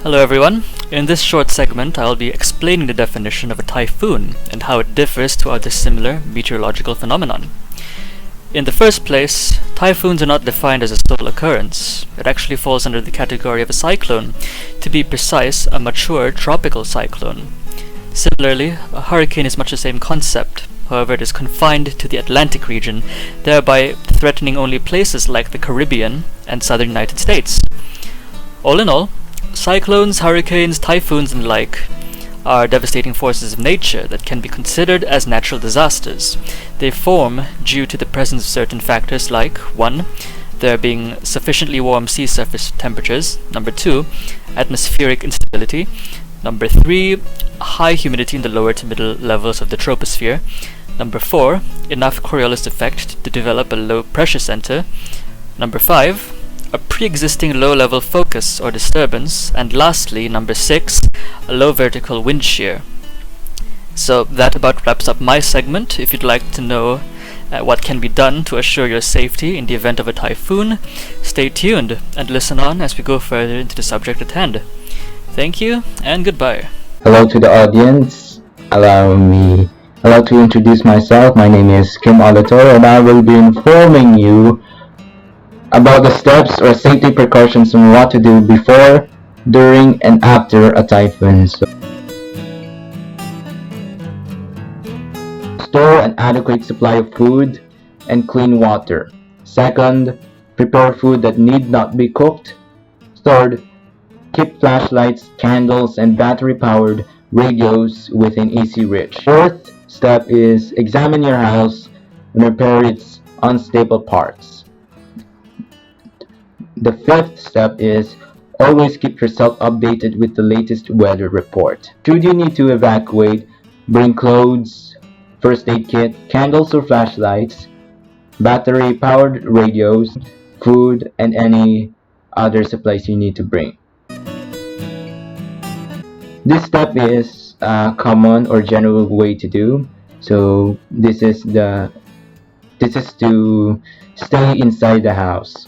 Hello everyone. In this short segment, I'll be explaining the definition of a typhoon and how it differs to other similar meteorological phenomenon. In the first place, typhoons are not defined as a sole occurrence. It actually falls under the category of a cyclone, to be precise, a mature tropical cyclone. Similarly, a hurricane is much the same concept. However, it is confined to the Atlantic region, thereby threatening only places like the Caribbean and southern United States. All in all, cyclones, hurricanes, typhoons, and the like are devastating forces of nature that can be considered as natural disasters. They form due to the presence of certain factors like 1. There being sufficiently warm sea surface temperatures, 2. Atmospheric instability, 3. High humidity in the lower to middle levels of the troposphere, 4. Enough Coriolis effect to develop a low pressure center, 5. A pre-existing low-level focus or disturbance, and lastly, 6, a low vertical wind shear. So that about wraps up my segment. If you'd like to know what can be done to assure your safety in the event of a typhoon, stay tuned and listen on as we go further into the subject at hand. Thank you, and goodbye. Hello to the audience. Allow to introduce myself. My name is Kim Auditor, and I will be informing you about the steps or safety precautions on what to do before, during, and after a typhoon. So, store an adequate supply of food and clean water. Second, prepare food that need not be cooked. Third, keep flashlights, candles, and battery-powered radios within easy reach. Fourth step is examine your house and repair its unstable parts. The fifth step is always keep yourself updated with the latest weather report. Should you need to evacuate, bring clothes, first aid kit, candles or flashlights, battery-powered radios, food, and any other supplies you need to bring. This step is a common or general way to do. So this is to stay inside the house.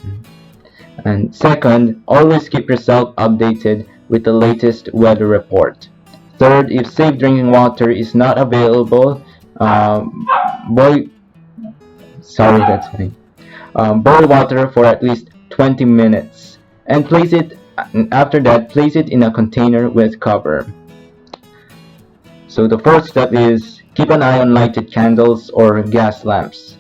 And second, always keep yourself updated with the latest weather report. Third, if safe drinking water is not available, boil water for at least 20 minutes and place it in a container with cover. So the fourth step is keep an eye on lighted candles or gas lamps.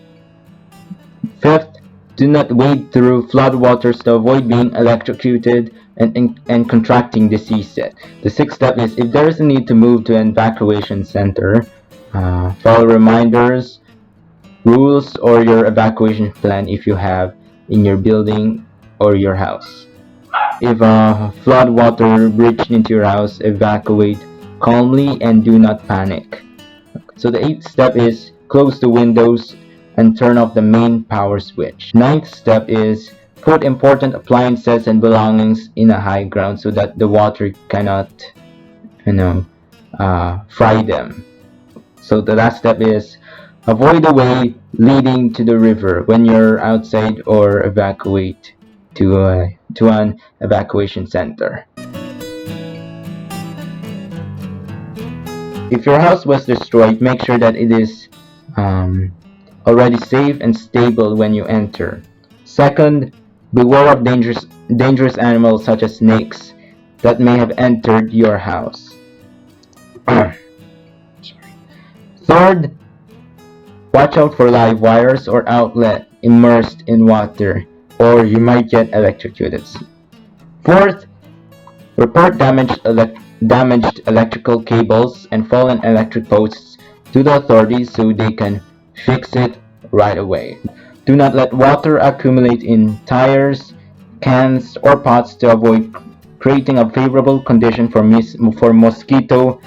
Fifth, do not wade through floodwaters to avoid being electrocuted and contracting diseases. The sixth step is if there is a need to move to an evacuation center, follow reminders, rules, or your evacuation plan if you have in your building or your house. If floodwater breached into your house, evacuate calmly and do not panic. So the eighth step is close the windows and turn off the main power switch. Ninth step is put important appliances and belongings in a high ground so that the water cannot, fry them. So the last step is avoid the way leading to the river when you're outside or evacuate to an evacuation center. If your house was destroyed, make sure that it is already safe and stable when you enter. Second, beware of dangerous animals such as snakes that may have entered your house. Third, watch out for live wires or outlet immersed in water, or you might get electrocuted. Fourth, report damaged electrical cables and fallen electric posts to the authorities so they can fix it right away. Do not let water accumulate in tires, cans, or pots to avoid creating a favorable condition for mosquito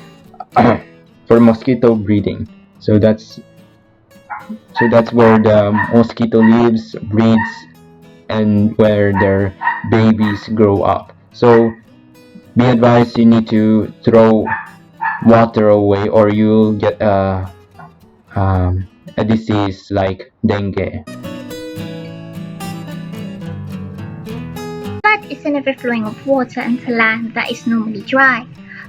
breeding. So that's where the mosquito lives, breeds, and where their babies grow up. So be advised, you need to throw water away or you'll get a disease like dengue. But is an overflowing of water into land that is normally dry.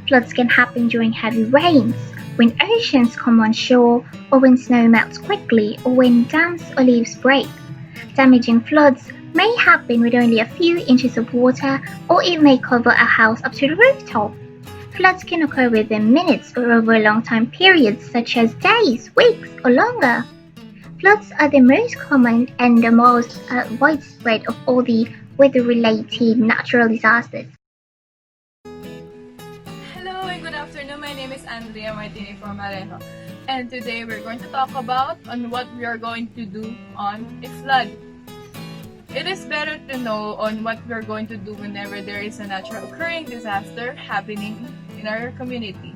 Floods can happen during heavy rains, when oceans come on shore, or when snow melts quickly, or when dams or levees break. Damaging floods may happen with only a few inches of water, or it may cover a house up to the rooftop. Floods can occur within minutes or over long time periods such as days, weeks, or longer. Floods are the most common and the most widespread of all the weather-related natural disasters. Hello and good afternoon. My name is Andrea Martini Formalejo, and today we're going to talk about on what we are going to do on a flood. It is better to know on what we are going to do whenever there is a natural occurring disaster happening in our community.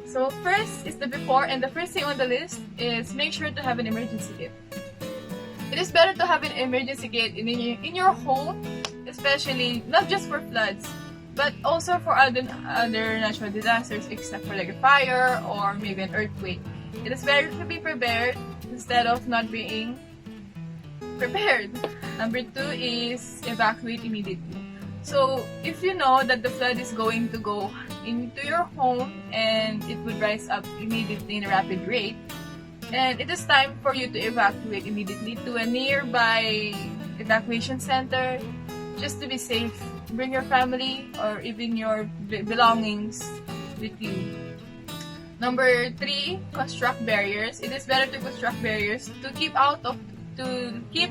So first is the before, and the first thing on the list is make sure to have an emergency kit. It is better to have an emergency kit in your home, especially not just for floods, but also for other natural disasters, except for like a fire or maybe an earthquake. It is better to be prepared instead of not being prepared. Number 2 is evacuate immediately. So if you know that the flood is going to go into your home and it would rise up immediately in a rapid rate, and it is time for you to evacuate immediately to a nearby evacuation center just to be safe. Bring your family or even your belongings with you. Number 3, construct barriers. It is better to construct barriers to keep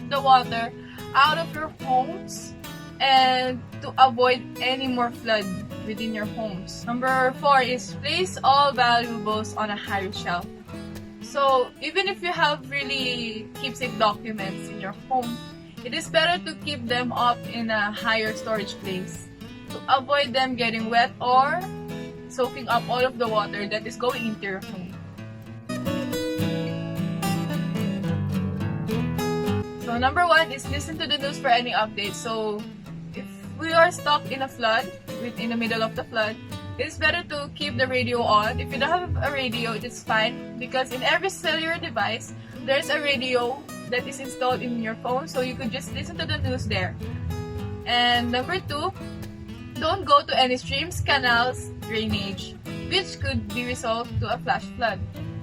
the water out of your homes and to avoid any more flood within your homes. Number 4 is place all valuables on a higher shelf. So even if you have really keepsake documents in your home, it is better to keep them up in a higher storage place to avoid them getting wet or soaking up all of the water that is going into your home. So number 1 is listen to the news for any updates. So if we are stuck in a flood, in the middle of the flood, it's better to keep the radio on. If you don't have a radio, it's fine because in every cellular device, there's a radio that is installed in your phone, so you could just listen to the news there. And number 2, don't go to any streams, canals, drainage, which could be resolved to a flash flood.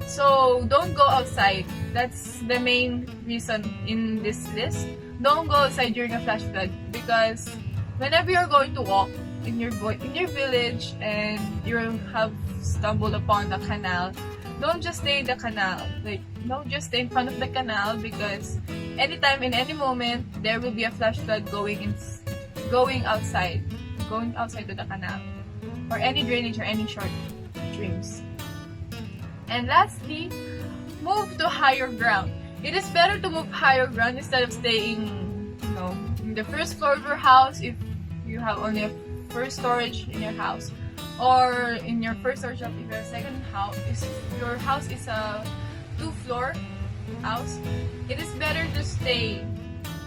So don't go outside. That's the main reason in this list. Don't go outside during a flash flood because whenever you're going to walk in your village and you have stumbled upon the canal, don't just stay in the canal. Don't just stay in front of the canal because anytime in any moment there will be a flash flood going outside to the canal or any drainage or any short streams. And lastly, move to higher ground. It is better to move higher ground instead of staying, in the first floor of your house if you have only a first storage in your house, or in your first storage of your second house. If your house is a 2-floor house, it is better to stay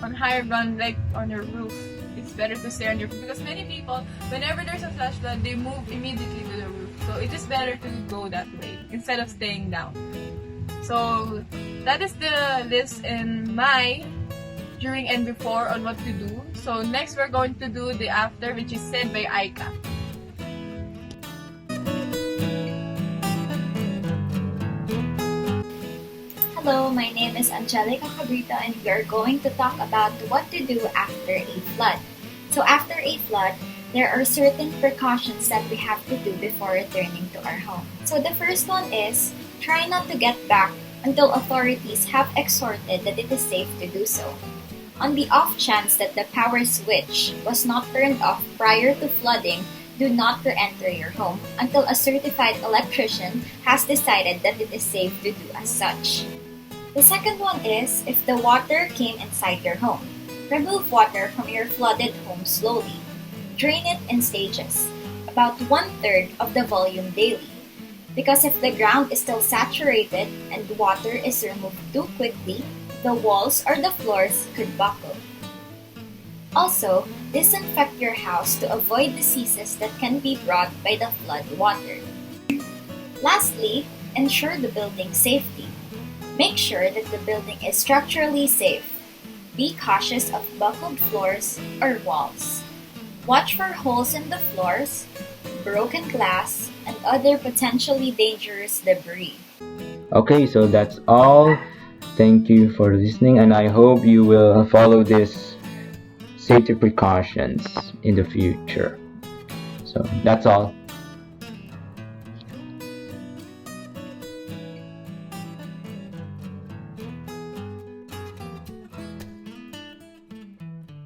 on higher ground, like on your roof. It's better to stay on your roof because many people, whenever there's a flash flood, they move immediately to the roof. So it is better to go that way instead of staying down. So that is the list in my during and before on what to do. So next we're going to do the after, which is said by Aika. Hello, my name is Angelica Cabrito and we are going to talk about what to do after a flood. So after a flood, there are certain precautions that we have to do before returning to our home. So the first one is try not to get back until authorities have exhorted that it is safe to do so. On the off chance that the power switch was not turned off prior to flooding, do not re-enter your home until a certified electrician has decided that it is safe to do as such. The second one is if the water came inside your home. Remove water from your flooded home slowly. Drain it in stages, about 1/3 of the volume daily. Because if the ground is still saturated and water is removed too quickly, the walls or the floors could buckle. Also, disinfect your house to avoid diseases that can be brought by the flood water. Lastly, ensure the building's safety. Make sure that the building is structurally safe. Be cautious of buckled floors or walls. Watch for holes in the floors, broken glass, and other potentially dangerous debris. Okay, so that's all. Thank you for listening, and I hope you will follow these safety precautions in the future. So that's all.